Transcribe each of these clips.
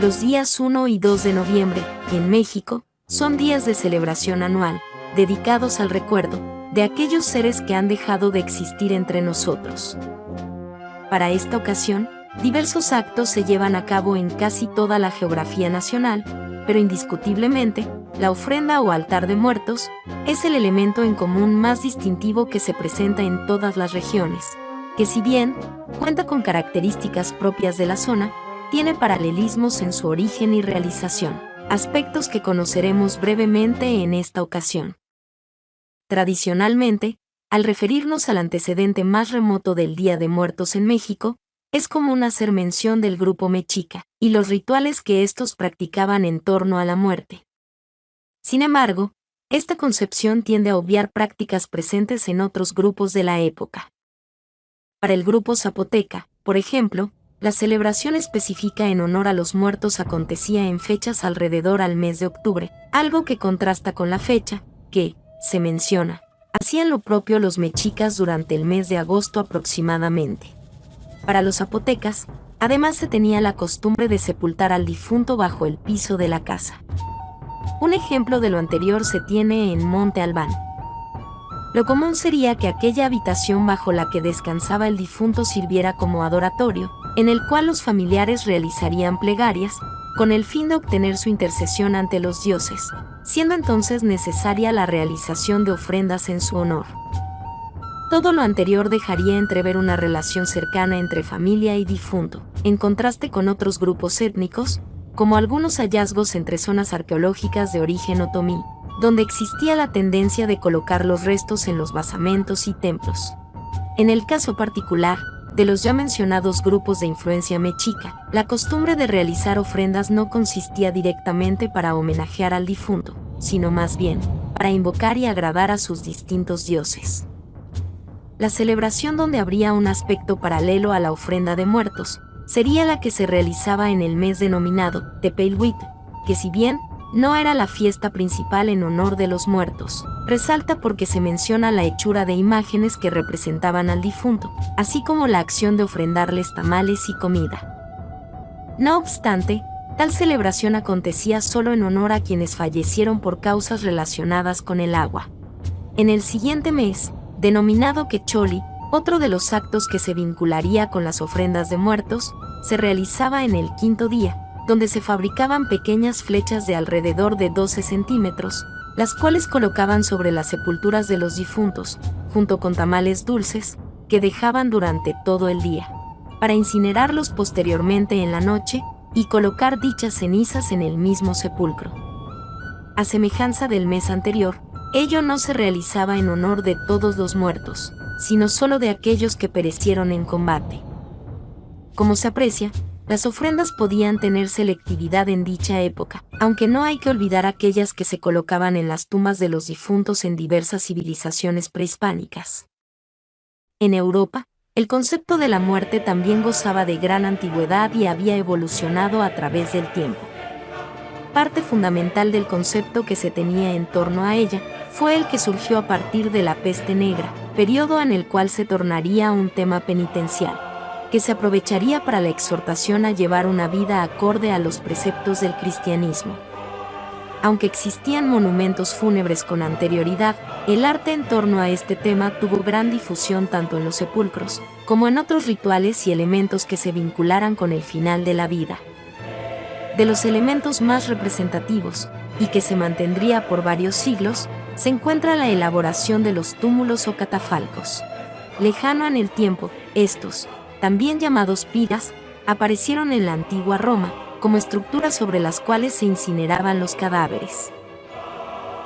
Los días 1 y 2 de noviembre, en México, son días de celebración anual, dedicados al recuerdo de aquellos seres que han dejado de existir entre nosotros. Para esta ocasión, diversos actos se llevan a cabo en casi toda la geografía nacional, pero indiscutiblemente, la ofrenda o altar de muertos es el elemento en común más distintivo que se presenta en todas las regiones, que si bien cuenta con características propias de la zona, tiene paralelismos en su origen y realización, aspectos que conoceremos brevemente en esta ocasión. Tradicionalmente, al referirnos al antecedente más remoto del Día de Muertos en México, es común hacer mención del grupo mexica y los rituales que estos practicaban en torno a la muerte. Sin embargo, esta concepción tiende a obviar prácticas presentes en otros grupos de la época. Para el grupo zapoteca, por ejemplo, la celebración específica en honor a los muertos acontecía en fechas alrededor al mes de octubre, algo que contrasta con la fecha, que, se menciona, hacían lo propio los mexicas durante el mes de agosto aproximadamente. Para los zapotecas, además se tenía la costumbre de sepultar al difunto bajo el piso de la casa. Un ejemplo de lo anterior se tiene en Monte Albán. Lo común sería que aquella habitación bajo la que descansaba el difunto sirviera como adoratorio, en el cual los familiares realizarían plegarias, con el fin de obtener su intercesión ante los dioses, siendo entonces necesaria la realización de ofrendas en su honor. Todo lo anterior dejaría entrever una relación cercana entre familia y difunto, en contraste con otros grupos étnicos, como algunos hallazgos entre zonas arqueológicas de origen otomí, donde existía la tendencia de colocar los restos en los basamentos y templos. En el caso particular de los ya mencionados grupos de influencia mexica, la costumbre de realizar ofrendas no consistía directamente para homenajear al difunto, sino más bien para invocar y agradar a sus distintos dioses. La celebración donde habría un aspecto paralelo a la ofrenda de muertos sería la que se realizaba en el mes denominado Tepeyhuit, que si bien no era la fiesta principal en honor de los muertos, resalta porque se menciona la hechura de imágenes que representaban al difunto, así como la acción de ofrendarles tamales y comida. No obstante, tal celebración acontecía solo en honor a quienes fallecieron por causas relacionadas con el agua. En el siguiente mes, denominado Quecholi, otro de los actos que se vincularía con las ofrendas de muertos, se realizaba en el quinto día, donde se fabricaban pequeñas flechas de alrededor de 12 centímetros, las cuales colocaban sobre las sepulturas de los difuntos, junto con tamales dulces, que dejaban durante todo el día, para incinerarlos posteriormente en la noche y colocar dichas cenizas en el mismo sepulcro. A semejanza del mes anterior, ello no se realizaba en honor de todos los muertos, sino solo de aquellos que perecieron en combate. Como se aprecia, las ofrendas podían tener selectividad en dicha época, aunque no hay que olvidar aquellas que se colocaban en las tumbas de los difuntos en diversas civilizaciones prehispánicas. En Europa, el concepto de la muerte también gozaba de gran antigüedad y había evolucionado a través del tiempo. Parte fundamental del concepto que se tenía en torno a ella fue el que surgió a partir de la peste negra, periodo en el cual se tornaría un tema penitencial, que se aprovecharía para la exhortación a llevar una vida acorde a los preceptos del cristianismo. Aunque existían monumentos fúnebres con anterioridad, el arte en torno a este tema tuvo gran difusión tanto en los sepulcros, como en otros rituales y elementos que se vincularan con el final de la vida. De los elementos más representativos, y que se mantendría por varios siglos, se encuentra la elaboración de los túmulos o catafalcos. Lejano en el tiempo, estos, también llamados piras, aparecieron en la antigua Roma, como estructuras sobre las cuales se incineraban los cadáveres.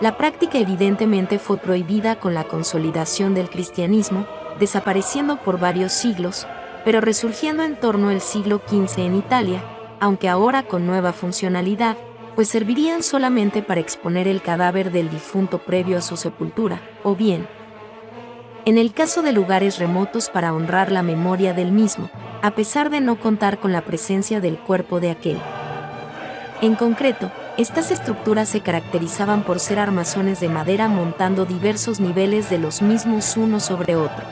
La práctica evidentemente fue prohibida con la consolidación del cristianismo, desapareciendo por varios siglos, pero resurgiendo en torno al siglo XV en Italia, aunque ahora con nueva funcionalidad, pues servirían solamente para exponer el cadáver del difunto previo a su sepultura, o bien, en el caso de lugares remotos para honrar la memoria del mismo, a pesar de no contar con la presencia del cuerpo de aquel. En concreto, Estas estructuras se caracterizaban por ser armazones de madera montando diversos niveles de los mismos uno sobre otro.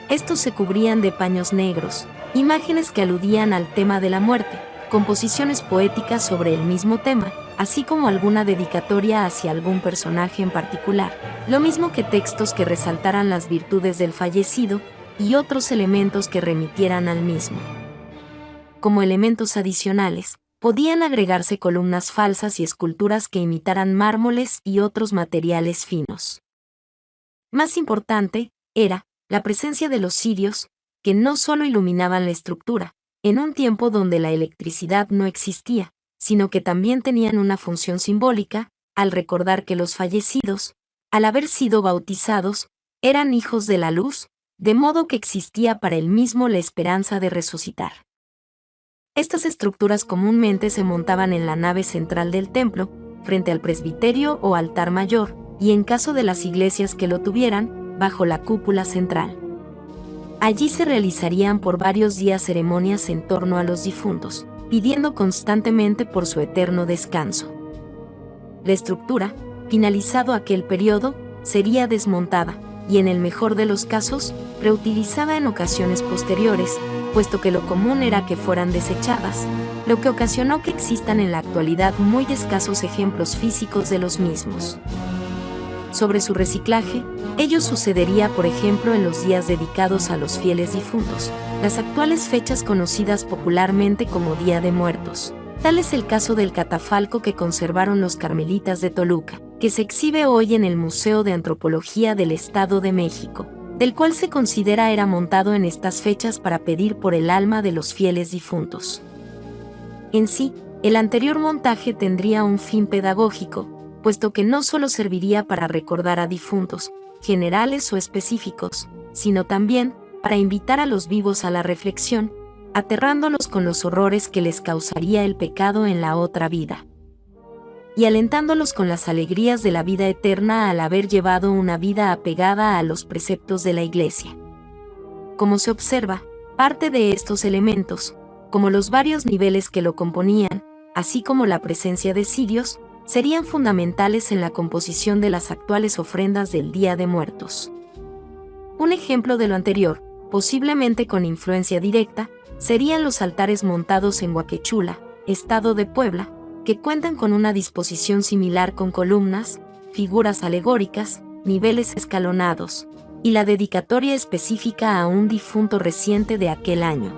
Estos se cubrían de paños negros, imágenes que aludían al tema de la muerte, composiciones poéticas sobre el mismo tema, así como alguna dedicatoria hacia algún personaje en particular, lo mismo que textos que resaltaran las virtudes del fallecido y otros elementos que remitieran al mismo. Como elementos adicionales, podían agregarse columnas falsas y esculturas que imitaran mármoles y otros materiales finos. Más importante era la presencia de los cirios, que no solo iluminaban la estructura, en un tiempo donde la electricidad no existía, sino que también tenían una función simbólica, al recordar que los fallecidos, al haber sido bautizados, eran hijos de la luz, de modo que existía para él mismo la esperanza de resucitar. Estas estructuras comúnmente se montaban en la nave central del templo, frente al presbiterio o altar mayor, y en caso de las iglesias que lo tuvieran, bajo la cúpula central. Allí se realizarían por varios días ceremonias en torno a los difuntos, pidiendo constantemente por su eterno descanso. La estructura, finalizado aquel periodo, sería desmontada, y en el mejor de los casos, reutilizada en ocasiones posteriores, puesto que lo común era que fueran desechadas, lo que ocasionó que existan en la actualidad muy escasos ejemplos físicos de los mismos. Sobre su reciclaje, ello sucedería por ejemplo en los días dedicados a los fieles difuntos, las actuales fechas conocidas popularmente como Día de Muertos. Tal es el caso del catafalco que conservaron los carmelitas de Toluca, que se exhibe hoy en el Museo de Antropología del Estado de México, del cual se considera era montado en estas fechas para pedir por el alma de los fieles difuntos. En sí, el anterior montaje tendría un fin pedagógico, puesto que no solo serviría para recordar a difuntos, generales o específicos, sino también para invitar a los vivos a la reflexión, aterrándolos con los horrores que les causaría el pecado en la otra vida, y alentándolos con las alegrías de la vida eterna al haber llevado una vida apegada a los preceptos de la Iglesia. Como se observa, parte de estos elementos, como los varios niveles que lo componían, así como la presencia de cirios, serían fundamentales en la composición de las actuales ofrendas del Día de Muertos. Un ejemplo de lo anterior, posiblemente con influencia directa, serían los altares montados en Huaquechula, Estado de Puebla, que cuentan con una disposición similar con columnas, figuras alegóricas, niveles escalonados, y la dedicatoria específica a un difunto reciente de aquel año.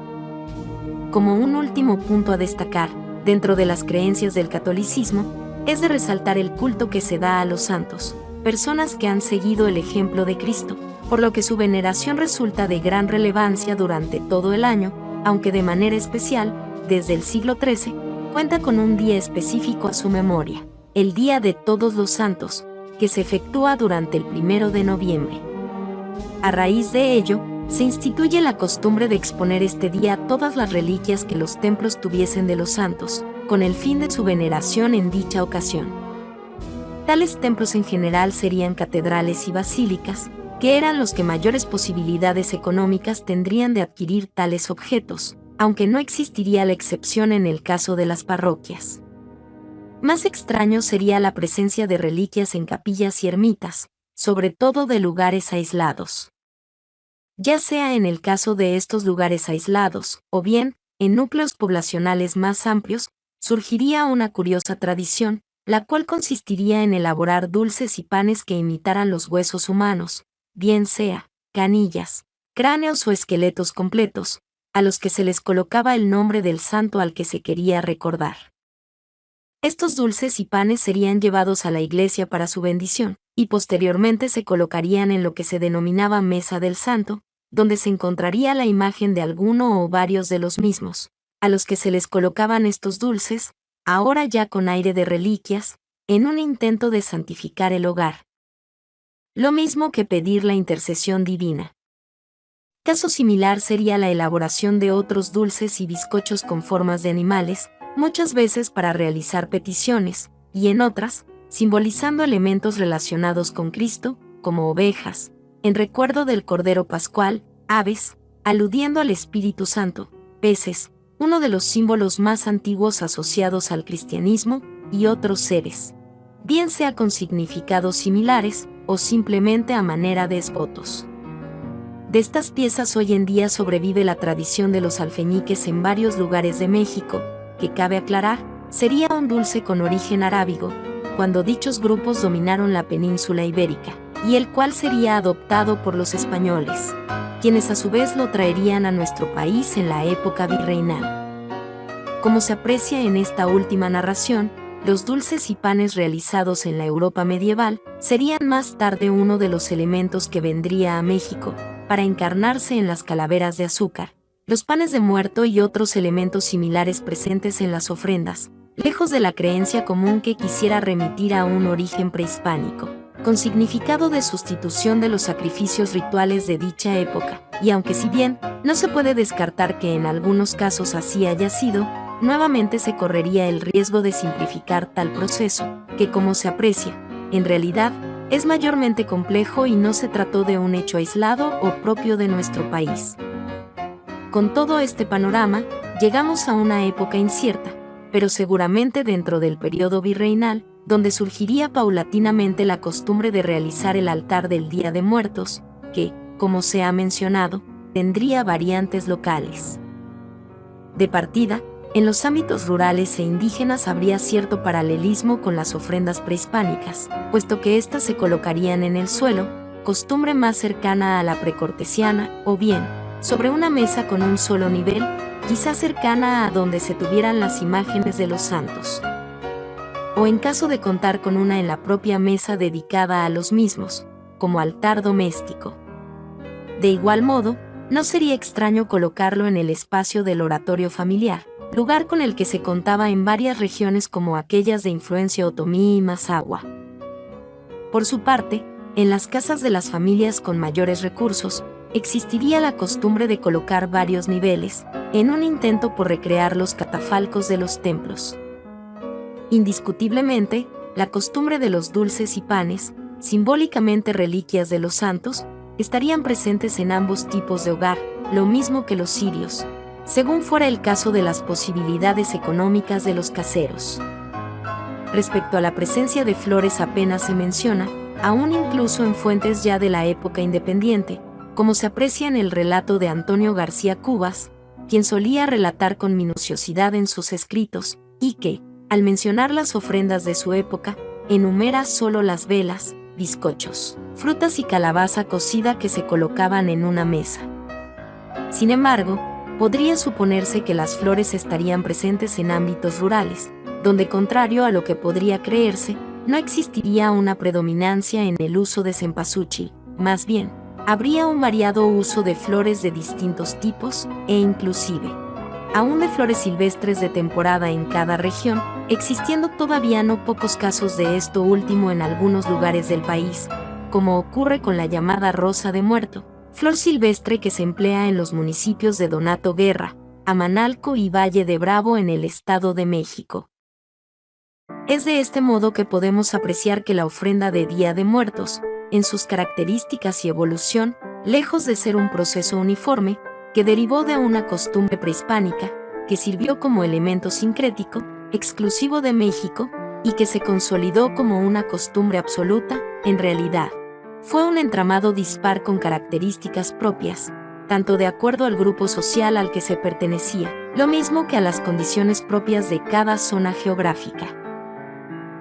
Como un último punto a destacar, dentro de las creencias del catolicismo, es de resaltar el culto que se da a los santos, personas que han seguido el ejemplo de Cristo, por lo que su veneración resulta de gran relevancia durante todo el año, aunque de manera especial, desde el siglo XIII, cuenta con un día específico a su memoria, el Día de Todos los Santos, que se efectúa durante el 1 de noviembre. A raíz de ello, se instituye la costumbre de exponer este día todas las reliquias que los templos tuviesen de los santos, con el fin de su veneración en dicha ocasión. Tales templos en general serían catedrales y basílicas, que eran los que mayores posibilidades económicas tendrían de adquirir tales objetos, aunque no existiría la excepción en el caso de las parroquias. Más extraño sería la presencia de reliquias en capillas y ermitas, sobre todo de lugares aislados. Ya sea en el caso de estos lugares aislados, o bien, en núcleos poblacionales más amplios, surgiría una curiosa tradición, la cual consistiría en elaborar dulces y panes que imitaran los huesos humanos, bien sea canillas, cráneos o esqueletos completos, a los que se les colocaba el nombre del santo al que se quería recordar. Estos dulces y panes serían llevados a la iglesia para su bendición, y posteriormente se colocarían en lo que se denominaba mesa del santo, donde se encontraría la imagen de alguno o varios de los mismos, a los que se les colocaban estos dulces, ahora ya con aire de reliquias, en un intento de santificar el hogar. Lo mismo que pedir la intercesión divina. Caso similar sería la elaboración de otros dulces y bizcochos con formas de animales, muchas veces para realizar peticiones, y en otras, simbolizando elementos relacionados con Cristo, como ovejas, en recuerdo del Cordero Pascual, aves, aludiendo al Espíritu Santo, peces, uno de los símbolos más antiguos asociados al cristianismo, y otros seres, bien sea con significados similares o simplemente a manera de esbotos. De estas piezas hoy en día sobrevive la tradición de los alfeñiques en varios lugares de México, que cabe aclarar, sería un dulce con origen arábigo, cuando dichos grupos dominaron la península ibérica, y el cual sería adoptado por los españoles, quienes a su vez lo traerían a nuestro país en la época virreinal. Como se aprecia en esta última narración, los dulces y panes realizados en la Europa medieval serían más tarde uno de los elementos que vendría a México para encarnarse en las calaveras de azúcar, los panes de muerto y otros elementos similares presentes en las ofrendas, lejos de la creencia común que quisiera remitir a un origen prehispánico, con significado de sustitución de los sacrificios rituales de dicha época, y aunque si bien no se puede descartar que en algunos casos así haya sido, nuevamente se correría el riesgo de simplificar tal proceso, que como se aprecia, en realidad, es mayormente complejo y no se trató de un hecho aislado o propio de nuestro país. Con todo este panorama, llegamos a una época incierta, pero seguramente dentro del periodo virreinal, donde surgiría paulatinamente la costumbre de realizar el altar del Día de Muertos, que, como se ha mencionado, tendría variantes locales. De partida, en los ámbitos rurales e indígenas habría cierto paralelismo con las ofrendas prehispánicas, puesto que éstas se colocarían en el suelo, costumbre más cercana a la precortesiana, o bien, sobre una mesa con un solo nivel, quizá cercana a donde se tuvieran las imágenes de los santos. O en caso de contar con una en la propia mesa dedicada a los mismos, como altar doméstico. De igual modo, no sería extraño colocarlo en el espacio del oratorio familiar, lugar con el que se contaba en varias regiones como aquellas de influencia otomí y mazahua. Por su parte, en las casas de las familias con mayores recursos, existiría la costumbre de colocar varios niveles, en un intento por recrear los catafalcos de los templos. Indiscutiblemente, la costumbre de los dulces y panes, simbólicamente reliquias de los santos, estarían presentes en ambos tipos de hogar, lo mismo que los cirios, según fuera el caso de las posibilidades económicas de los caseros. Respecto a la presencia de flores apenas se menciona, aún incluso en fuentes ya de la época independiente, como se aprecia en el relato de Antonio García Cubas, quien solía relatar con minuciosidad en sus escritos, y que, al mencionar las ofrendas de su época, enumera solo las velas, bizcochos, frutas y calabaza cocida que se colocaban en una mesa. Sin embargo, podría suponerse que las flores estarían presentes en ámbitos rurales, donde contrario a lo que podría creerse, no existiría una predominancia en el uso de cempasúchil, más bien, habría un variado uso de flores de distintos tipos, e inclusive, aún de flores silvestres de temporada en cada región, existiendo todavía no pocos casos de esto último en algunos lugares del país, como ocurre con la llamada rosa de muerto, flor silvestre que se emplea en los municipios de Donato Guerra, Amanalco y Valle de Bravo en el Estado de México. Es de este modo que podemos apreciar que la ofrenda de Día de Muertos, en sus características y evolución, lejos de ser un proceso uniforme, que derivó de una costumbre prehispánica, que sirvió como elemento sincrético, exclusivo de México, y que se consolidó como una costumbre absoluta, en realidad, fue un entramado dispar con características propias, tanto de acuerdo al grupo social al que se pertenecía, lo mismo que a las condiciones propias de cada zona geográfica.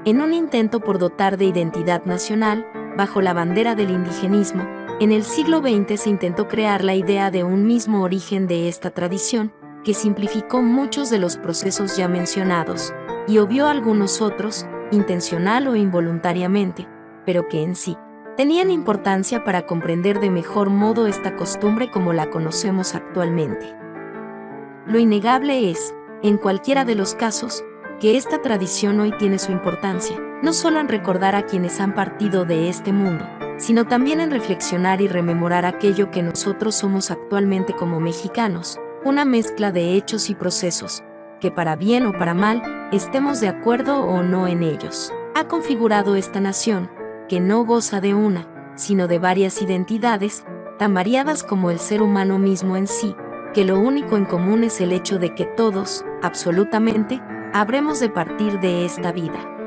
En un intento por dotar de identidad nacional, bajo la bandera del indigenismo, en el siglo XX se intentó crear la idea de un mismo origen de esta tradición, que simplificó muchos de los procesos ya mencionados, y obvió algunos otros, intencional o involuntariamente, pero que en sí tenían importancia para comprender de mejor modo esta costumbre como la conocemos actualmente. Lo innegable es, en cualquiera de los casos, que esta tradición hoy tiene su importancia, no solo en recordar a quienes han partido de este mundo, sino también en reflexionar y rememorar aquello que nosotros somos actualmente como mexicanos, una mezcla de hechos y procesos, que para bien o para mal, estemos de acuerdo o no en ellos, ha configurado esta nación, que no goza de una, sino de varias identidades, tan variadas como el ser humano mismo en sí, que lo único en común es el hecho de que todos, absolutamente, Habremos de partir de esta vida.